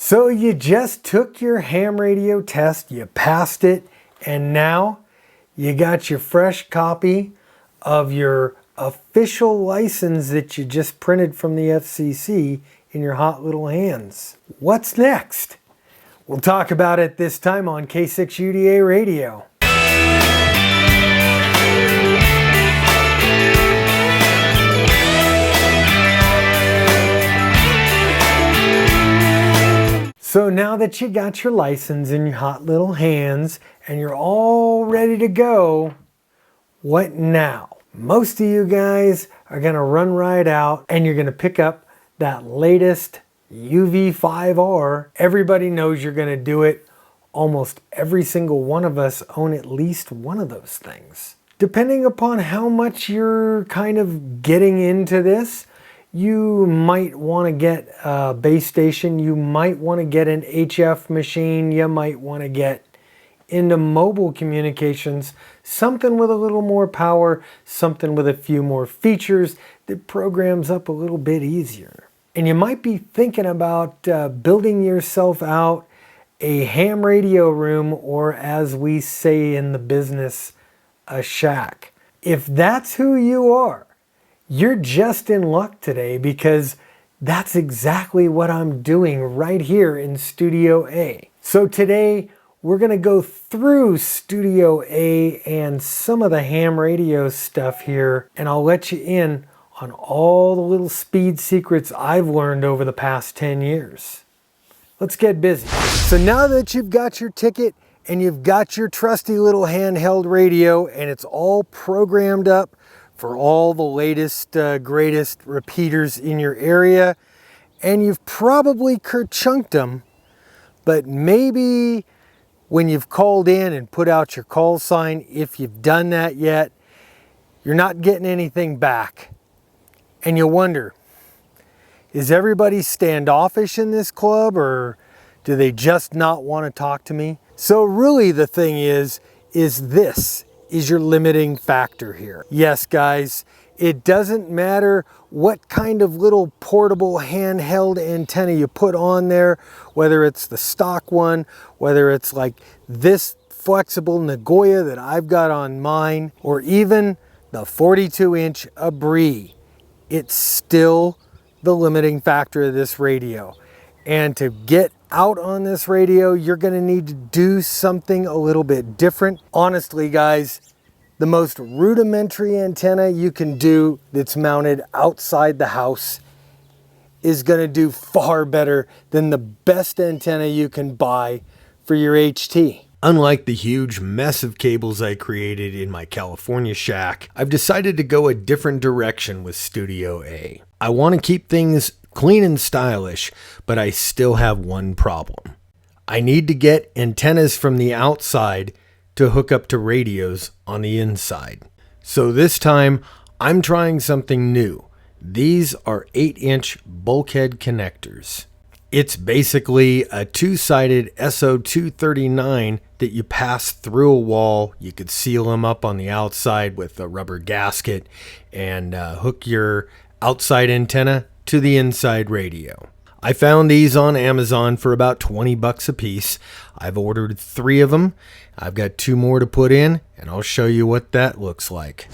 So you just took your ham radio test, you passed it, and now you got your fresh copy of your official license that you just printed from the FCC in your hot little hands. What's next? We'll talk about it this time on K6UDA Radio. So now that you got your license in your hot little hands and you're all ready to go, what now? Most of you guys are going to run right out and you're going to pick up that latest UV5R. Everybody knows you're going to do it. Almost every single one of us own at least one of those things. Depending upon how much you're kind of getting into this, you might want to get a base station, you might want to get an HF machine, you might want to get into mobile communications, something with a little more power, something with a few more features that programs up a little bit easier. And you might be thinking about building yourself out a ham radio room, or as we say in the business, a shack. If that's who you are, you're just in luck today, because that's exactly what I'm doing right here in Studio A. So today we're going to go through Studio A and some of the ham radio stuff here, and I'll let you in on all the little speed secrets I've learned over the past 10 years. Let's get busy. So now that you've got your ticket and you've got your trusty little handheld radio and it's all programmed up for all the latest, greatest repeaters in your area, and you've probably kerchunked them, but maybe when you've called in and put out your call sign, if you've done that yet, you're not getting anything back. And you wonder, is everybody standoffish in this club, or do they just not want to talk to me? So really the thing is this is your limiting factor here. Yes, guys, it doesn't matter what kind of little portable handheld antenna you put on there, whether it's the stock one, whether it's like this flexible Nagoya that I've got on mine, or even the 42-inch Abri. It's still the limiting factor of this radio. And to get out on this radio, you're going to need to do something a little bit different. Honestly, guys, the most rudimentary antenna you can do that's mounted outside the house is going to do far better than the best antenna you can buy for your HT. Unlike the huge mess of cables I created in my California shack, I've decided to go a different direction with Studio A. I want to keep things clean and stylish, but I still have one problem. I need to get antennas from the outside to hook up to radios on the inside. So this time, I'm trying something new. These are 8-inch bulkhead connectors. It's basically a two-sided SO239 that you pass through a wall. You could seal them up on the outside with a rubber gasket and hook your outside antenna to the inside radio. I found these on Amazon for about $20 a piece. I've ordered 3 of them. I've got 2 more to put in, and I'll show you what that looks like.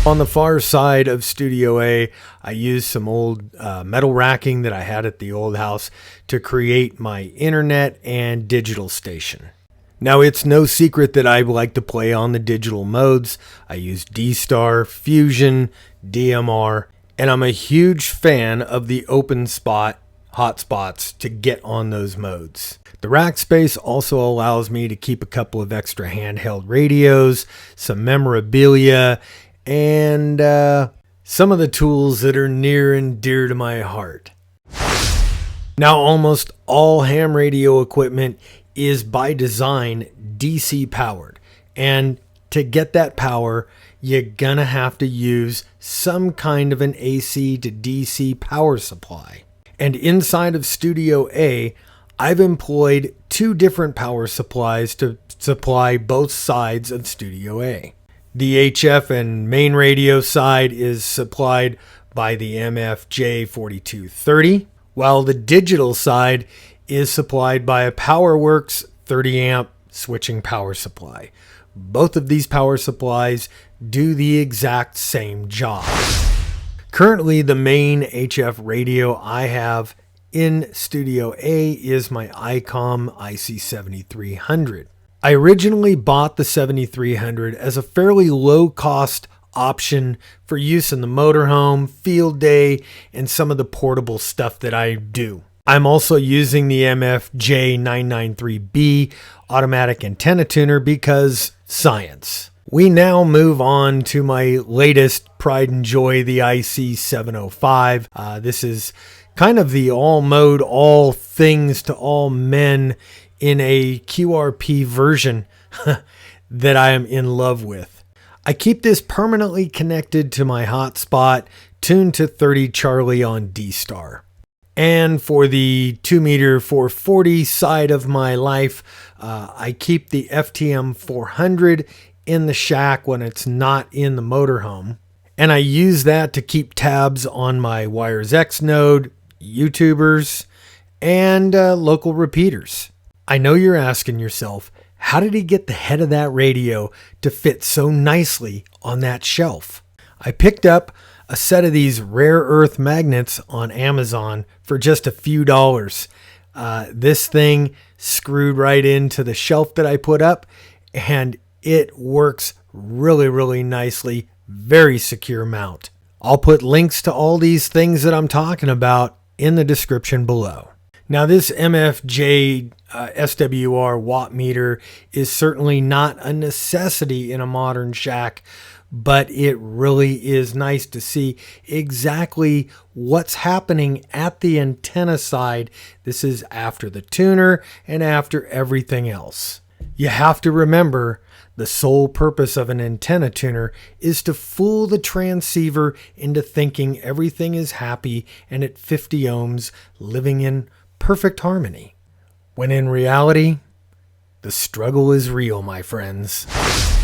On the far side of Studio A, I used some old metal racking that I had at the old house to create my internet and digital station. Now, it's no secret that I like to play on the digital modes. I use D-Star, Fusion, DMR, and I'm a huge fan of the open spot hotspots to get on those modes. The rack space also allows me to keep a couple of extra handheld radios, some memorabilia, and some of the tools that are near and dear to my heart. Now, almost all ham radio equipment is by design DC powered, and to get that power, you're gonna have to use some kind of an AC to DC power supply. And inside of Studio A, I've employed 2 different power supplies to supply both sides of Studio A. The HF and main radio side is supplied by the MFJ4230, while the digital side is supplied by a PowerWorks 30 amp switching power supply. Both of these power supplies do the exact same job. Currently, the main HF radio I have in Studio A is my ICOM IC7300. I originally bought the 7300 as a fairly low cost option for use in the motorhome, field day, and some of the portable stuff that I do. I'm also using the MFJ993B automatic antenna tuner because science. We now move on to my latest pride and joy, the IC705. This is kind of the all mode, all things to all men in a QRP version that I am in love with. I keep this permanently connected to my hotspot, tuned to 30 Charlie on D-Star. And for the 2-meter 440 side of my life, I keep the FTM 400 in the shack when it's not in the motorhome. And I use that to keep tabs on my Wires X node, YouTubers, and local repeaters. I know you're asking yourself, how did he get the head of that radio to fit so nicely on that shelf? I picked up a set of these rare earth magnets on Amazon for just a few dollars. This thing screwed right into the shelf that I put up, and it works really, really nicely. Very secure mount. I'll put links to all these things that I'm talking about in the description below. Now, this MFJ SWR watt meter is certainly not a necessity in a modern shack, but it really is nice to see exactly what's happening at the antenna side. This is after the tuner and after everything else. You have to remember, the sole purpose of an antenna tuner is to fool the transceiver into thinking everything is happy and at 50 ohms living in perfect harmony. When in reality, the struggle is real, my friends.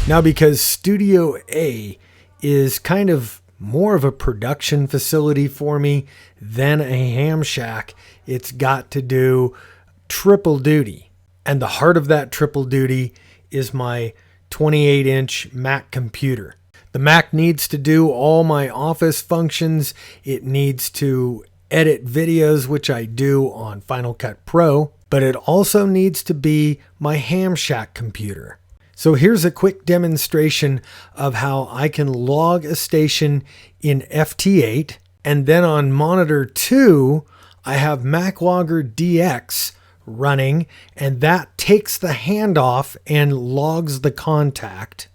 Now, because Studio A is kind of more of a production facility for me than a ham shack, it's got to do triple duty. And the heart of that triple duty is my 28-inch Mac computer. The Mac needs to do all my office functions. It needs to edit videos, which I do on Final Cut Pro, but it also needs to be my ham shack computer. So here's a quick demonstration of how I can log a station in FT8, and then on monitor 2, I have MacLogger DX running, and that takes the handoff and logs the contact,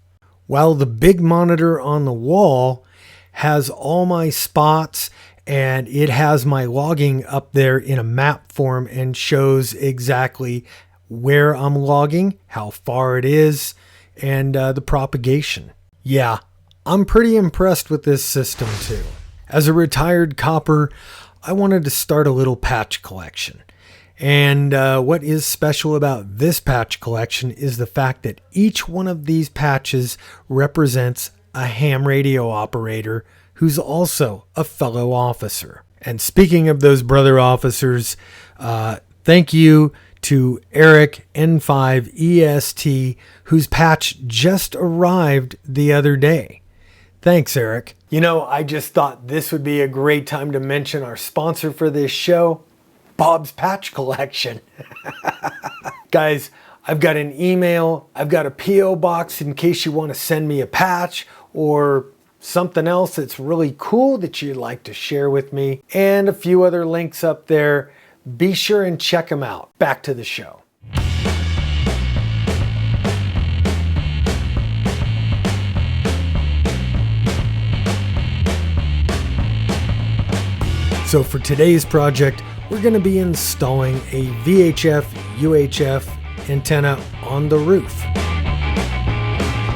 while the big monitor on the wall has all my spots, and it has my logging up there in a map form and shows exactly where I'm logging, how far it is, and the propagation. Yeah, I'm pretty impressed with this system too. As a retired copper, I wanted to start a little patch collection. And what is special about this patch collection is the fact that each one of these patches represents a ham radio operator who's also a fellow officer. And speaking of those brother officers, thank you to Eric N5EST, whose patch just arrived the other day. Thanks, Eric. You know, I just thought this would be a great time to mention our sponsor for this show, Bob's Patch Collection. Guys, I've got an email, I've got a P.O. box in case you want to send me a patch or something else that's really cool that you'd like to share with me, and a few other links up there. Be sure and check them out. Back to the show. So for today's project, we're going to be installing a VHF UHF antenna on the roof.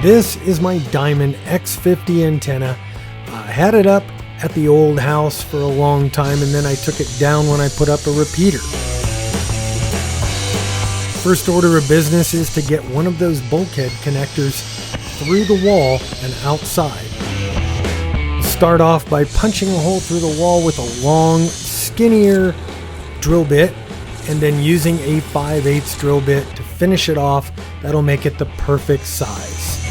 This is my Diamond X50 antenna. I had it up at the old house for a long time, and then I took it down when I put up a repeater. First order of business is to get one of those bulkhead connectors through the wall and outside. Start off by punching a hole through the wall with a long, skinnier drill bit, and then using a 5/8 drill bit to finish it off. That'll make it the perfect size.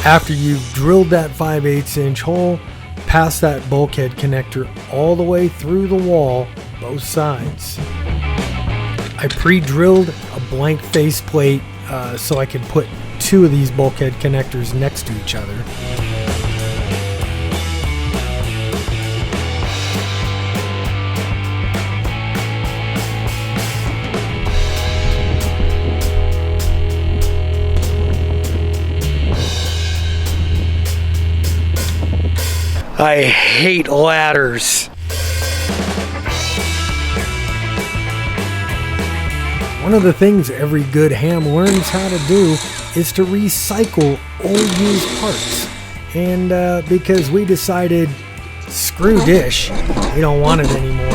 After you've drilled that 5/8 inch hole, pass that bulkhead connector all the way through the wall, both sides. I pre-drilled a blank faceplate so I could put two of these bulkhead connectors next to each other. I hate ladders. One of the things every good ham learns how to do is to recycle old used parts. And because we decided, screw dish, we don't want it anymore.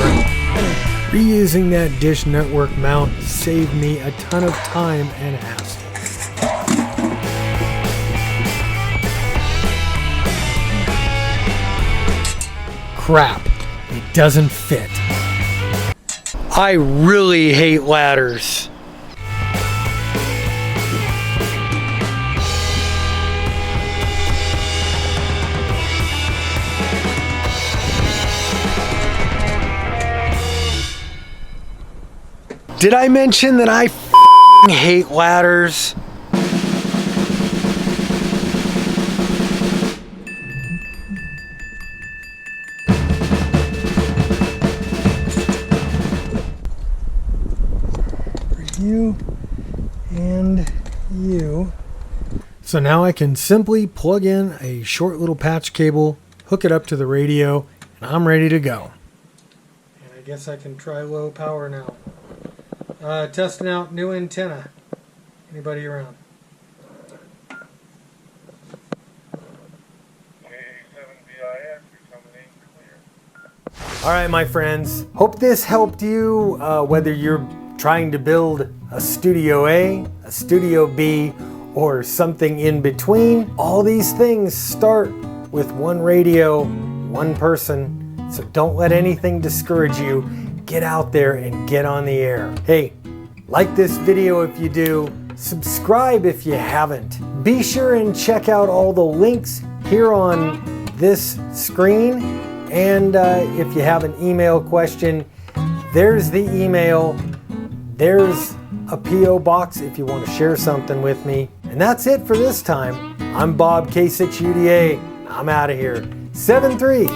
Reusing that Dish Network mount saved me a ton of time and hassle. Crap, it doesn't fit. I really hate ladders. Did I mention that I f***ing hate ladders? You and you. So now I can simply plug in a short little patch cable, hook it up to the radio, and I'm ready to go. And I guess I can try low power now. Testing out new antenna. Anybody around? All right, my friends. Hope this helped you, whether you're trying to build a Studio A, a Studio B, or something in between. All these things start with one radio, one person, so don't let anything discourage you. Get out there and get on the air. Hey, like this video if you do, subscribe if you haven't. Be sure and check out all the links here on this screen, and if you have an email question, there's the email. There's a P.O. box if you want to share something with me. And that's it for this time. I'm Bob, K6UDA. I'm out of here. 7-3.